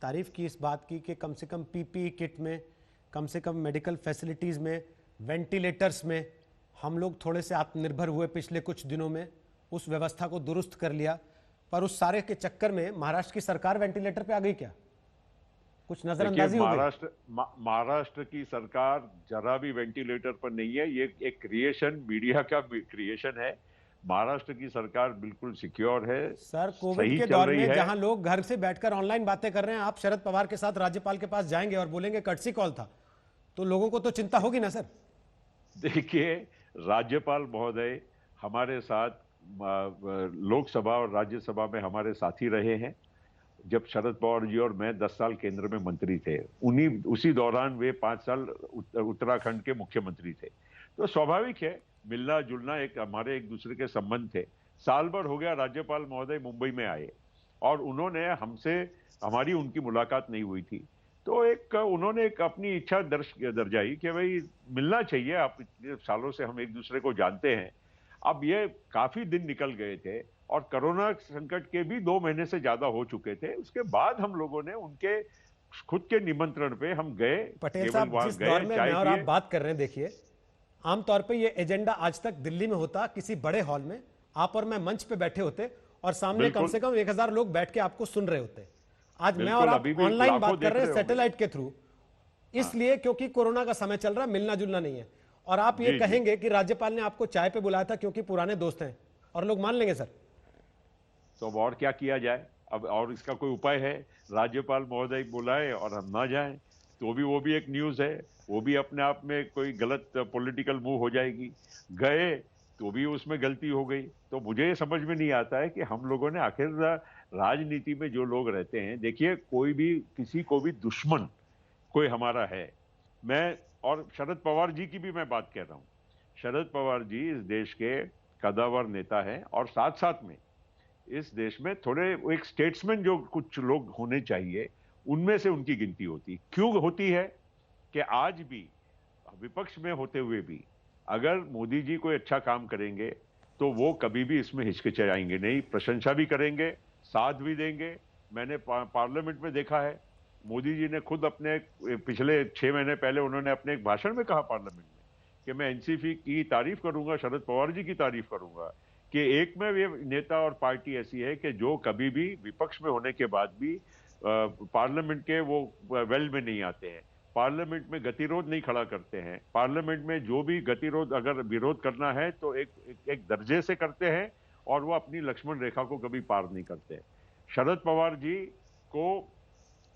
तारीफ की इस बात की कि कम से कम पीपीई किट में, कम से कम मेडिकल फैसिलिटीज़ में, वेंटिलेटर्स में हम लोग थोड़े से आत्मनिर्भर हुए पिछले कुछ दिनों में, उस व्यवस्था को दुरुस्त कर लिया। पर उस सारे के चक्कर में महाराष्ट्र की सरकार वेंटिलेटर पे आ गई क्या? कुछ देखिए, नजरअंदाजी हो गई? महाराष्ट्र की सरकार जरा भी वेंटिलेटर पर नहीं है। ये एक क्रिएशन, मीडिया का क्रिएशन है। महाराष्ट्र की सरकार बिल्कुल सिक्योर है, सर, कोविड सही के चल दौर रही में है। जहां लोग घर से बैठकर ऑनलाइन बातें कर रहे हैं, आप शरद पवार के साथ राज्यपाल के पास जाएंगे और बोलेंगे कर्टसी कॉल था, तो लोगों को तो चिंता होगी ना सर? देखिए, राज्यपाल महोदय हमारे साथ लोकसभा और राज्यसभा में हमारे साथी रहे हैं। जब शरद पवार जी और मैं 10 साल केंद्र में मंत्री थे, उन्हीं उसी दौरान वे 5 साल उत्तराखंड के मुख्यमंत्री थे। तो स्वाभाविक है, मिलना जुलना एक हमारे एक दूसरे के संबंध थे। साल भर हो गया राज्यपाल महोदय मुंबई में आए और उन्होंने हमसे, हमारी उनकी मुलाकात नहीं हुई थी। तो उन्होंने एक अपनी इच्छा दर्शाई कि भाई मिलना चाहिए, आप इतने सालों से हम एक दूसरे को जानते हैं। अब ये काफी दिन निकल गए थे और कोरोना संकट के भी 2 महीने से ज्यादा हो चुके थे। उसके बाद हम लोगों ने उनके खुद के निमंत्रण पे हम गए, पटेल केवल साहब, वहां जिस दौर गए, में चाय मैं और आप पिए। बात कर रहे हैं, देखिए, आमतौर पे ये एजेंडा आज तक दिल्ली में होता, किसी बड़े हॉल में आप और मैं मंच पे बैठे होते और सामने कम बिल्कुल, से कम 1000 लोग बैठ के आपको सुन रहे होते। आज मैं और बिल्कुल, आप अभी भी ऑनलाइन लाखों बात कर देख रहे हैं रहे होंगे। सैटेलाइट के थ्रू, हाँ, इसलिए क्योंकि कोरोना का समय चल रहा है, मिलना जुलना नहीं है। और आप ये जी जी। कहेंगे कि राज्यपाल ने आपको चाय पे बुलाया था क्योंकि पुराने दोस्त हैं, और लोग मान लेंगे सर? तो अब और क्या किया जाए? अब और इसका कोई उपाय है? राज्यपाल महोदय बुलाए और हम ना जाएं, तो भी वो भी एक न्यूज है। वो भी अपने आप में कोई गलत पॉलिटिकल मूव हो जाएगी। गए तो भी उसमें गलती हो गई। तो मुझे ये समझ में नहीं आता है कि हम लोगों ने आखिर राजनीति में जो लोग रहते हैं, देखिए, कोई भी किसी को भी दुश्मन कोई हमारा है। मैं और शरद पवार जी की भी मैं बात कर रहा हूं। शरद पवार जी इस देश के कद्दावर नेता हैं और साथ साथ में इस देश में थोड़े एक स्टेट्समैन जो कुछ लोग होने चाहिए, उनमें से उनकी गिनती होती। क्यों होती है कि आज भी विपक्ष में होते हुए भी अगर मोदी जी कोई अच्छा काम करेंगे तो वो कभी भी इसमें हिचकिचाएंगे नहीं, प्रशंसा भी करेंगे, साथ भी देंगे। मैंने पार्लियामेंट में देखा है, मोदी जी ने खुद अपने पिछले 6 महीने पहले उन्होंने अपने एक भाषण में कहा पार्लियामेंट में कि मैं एनसीपी की तारीफ करूंगा, शरद पवार जी की तारीफ करूंगा, कि एकमेव ये नेता और पार्टी ऐसी है कि जो कभी भी विपक्ष में होने के बाद भी पार्लियामेंट के वो वेल में नहीं आते हैं, पार्लियामेंट में गतिरोध नहीं खड़ा करते हैं। पार्लियामेंट में जो भी गतिरोध अगर विरोध करना है तो एक दर्जे से करते हैं और वो अपनी लक्ष्मण रेखा को कभी पार नहीं करते। शरद पवार जी को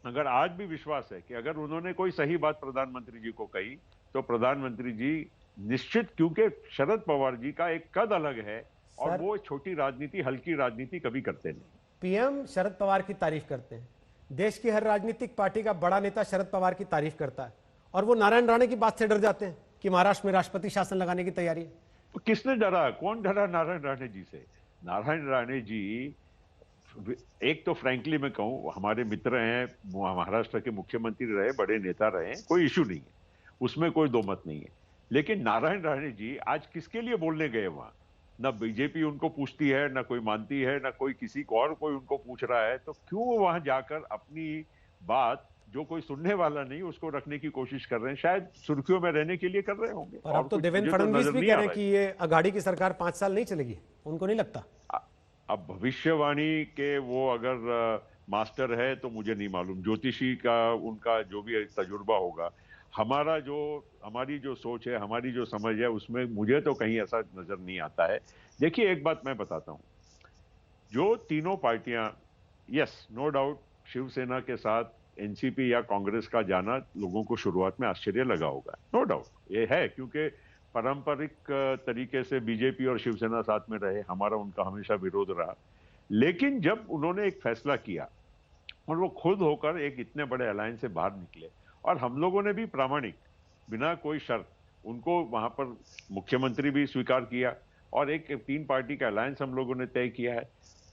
अगर आज भी विश्वास है कि अगर उन्होंने कोई सही बात प्रधानमंत्री जी को कही तो प्रधानमंत्री जी निश्चित, क्योंकि शरद पवार जी का एक कद अलग है और सर, वो छोटी राजनीति, हल्की राजनीति कभी करते नहीं। पीएम शरद पवार की तारीफ करते हैं, देश की हर राजनीतिक पार्टी का बड़ा नेता शरद पवार की तारीफ करता है, और वो नारायण राणे की बात से डर जाते हैं कि महाराष्ट्र में राष्ट्रपति शासन लगाने की तैयारी है। तो किसने डरा? कौन डरा नारायण राणे जी से? नारायण राणे जी, एक तो फ्रैंकली मैं कहूं, हमारे मित्र हैं, महाराष्ट्र के मुख्यमंत्री रहे, बड़े नेता रहे, कोई इश्यू नहीं है, उसमें कोई दो मत नहीं है। लेकिन नारायण राणे जी आज किसके लिए बोलने गए वहां? ना बीजेपी उनको पूछती है, ना कोई मानती है, ना कोई किसी को और कोई उनको पूछ रहा है। तो क्यों वो वहां जाकर अपनी बात, जो कोई सुनने वाला नहीं, उसको रखने की कोशिश कर रहे हैं? शायद सुर्खियों में रहने के लिए कर रहे होंगे, और और अब तो कुछ देवेंद्र मुझे तो फडणवीस नजर भी नहीं कह आ रहे रहा हैं कि है। ये अघाड़ी की सरकार 5 साल नहीं चलेगी, उनको नहीं लगता? अब भविष्यवाणी के वो अगर मास्टर है तो मुझे नहीं मालूम, ज्योतिषी का उनका जो भी तजुर्बा होगा। हमारी जो सोच है, हमारी जो समझ है, उसमें मुझे तो कहीं ऐसा नजर नहीं आता है। देखिए, एक बात मैं बताता हूं, जो तीनों पार्टियां, यस, नो डाउट, शिवसेना के साथ एनसीपी या कांग्रेस का जाना लोगों को शुरुआत में आश्चर्य लगा होगा, नो डाउट ये है, क्योंकि पारंपरिक तरीके से बीजेपी और शिवसेना साथ में रहे, हमारा उनका हमेशा विरोध रहा। लेकिन जब उन्होंने एक फैसला किया और वो खुद होकर एक इतने बड़े अलायंस से बाहर निकले, और हम लोगों ने भी प्रामाणिक, बिना कोई शर्त, उनको वहां पर मुख्यमंत्री भी स्वीकार किया और एक 3 पार्टी का अलायंस हम लोगों ने तय किया है,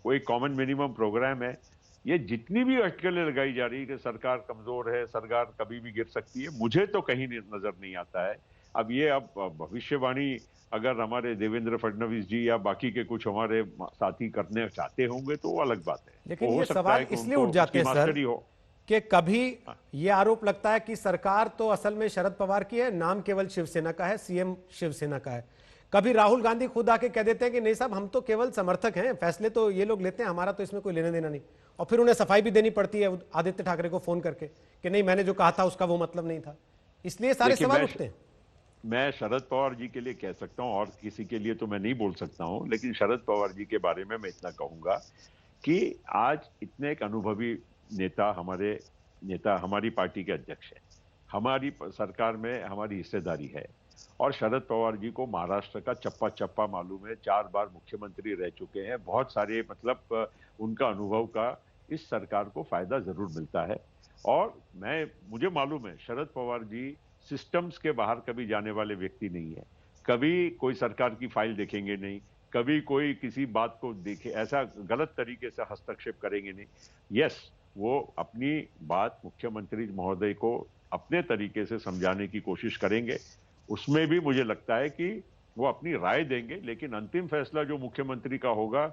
कोई कॉमन मिनिमम प्रोग्राम है। ये जितनी भी अटकलें लगाई जा रही है कि सरकार कमजोर है, सरकार कभी भी गिर सकती है, मुझे तो कहीं नजर नहीं आता है। अब भविष्यवाणी अगर हमारे देवेंद्र फडणवीस जी या बाकी के कुछ हमारे साथी करने चाहते होंगे तो वो अलग बात है, लेकिन वो हो ये सकता है सवाल कि इसलिए उनको उठ जाते उसकी हैं सर, मास्टरी हो। कि कभी ये आरोप लगता है कि सरकार तो असल में शरद पवार की है, नाम केवल शिवसेना का है, सीएम शिवसेना का है। कभी राहुल गांधी खुद आके कह देते हैं कि नहीं साहब, हम तो केवल समर्थक हैं, फैसले तो ये लोग लेते हैं, हमारा तो इसमें कोई लेना देना नहीं। और फिर उन्हें सफाई भी देनी पड़ती है आदित्य ठाकरे को फोन करके कि नहीं, मैंने जो कहा था उसका वो मतलब नहीं था। इसलिए सारे देखिए, सवाल उठते हैं। मैं शरद पवार जी के लिए कह सकता हूं, और किसी के लिए तो मैं नहीं बोल सकता हूं, लेकिन शरद पवार जी के बारे में मैं इतना कहूंगा कि आज इतने एक अनुभवी नेता हमारी पार्टी के अध्यक्ष है, हमारी सरकार में हमारी हिस्सेदारी है, और शरद पवार जी को महाराष्ट्र का चप्पा चप्पा मालूम है, 4 बार मुख्यमंत्री रह चुके हैं, बहुत सारे मतलब उनका अनुभव का इस सरकार को फायदा जरूर मिलता है। और मुझे मालूम है शरद पवार जी सिस्टम्स के बाहर कभी जाने वाले व्यक्ति नहीं है, कभी कोई सरकार की फाइल देखेंगे नहीं, कभी कोई किसी बात को देखे ऐसा गलत तरीके से हस्तक्षेप करेंगे नहीं। यस, वो अपनी बात मुख्यमंत्री महोदय को अपने तरीके से समझाने की कोशिश करेंगे, उसमें भी मुझे लगता है कि वो अपनी राय देंगे, लेकिन अंतिम फैसला जो मुख्यमंत्री का होगा,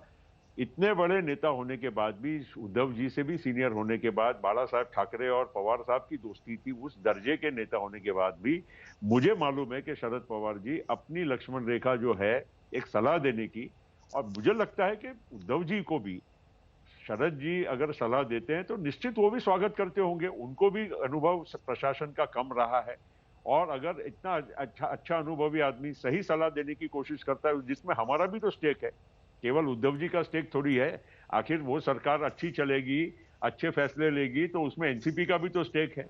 इतने बड़े नेता होने के बाद भी, उद्धव जी से भी सीनियर होने के बाद, बाला साहब ठाकरे और पवार साहब की दोस्ती थी, उस दर्जे के नेता होने के बाद भी मुझे मालूम है कि शरद पवार जी अपनी लक्ष्मण रेखा जो है एक सलाह देने की, और मुझे लगता है कि उद्धव जी को भी शरद जी अगर सलाह देते हैं तो निश्चित वो भी स्वागत करते होंगे, उनको भी अनुभव प्रशासन का कम रहा है, और अगर इतना अच्छा अनुभवी आदमी सही सलाह देने की कोशिश करता है, जिसमें हमारा भी तो स्टेक है, केवल उद्धव जी का स्टेक थोड़ी है। आखिर वो सरकार अच्छी चलेगी, अच्छे फैसले लेगी, तो उसमें एनसीपी का भी तो स्टेक है।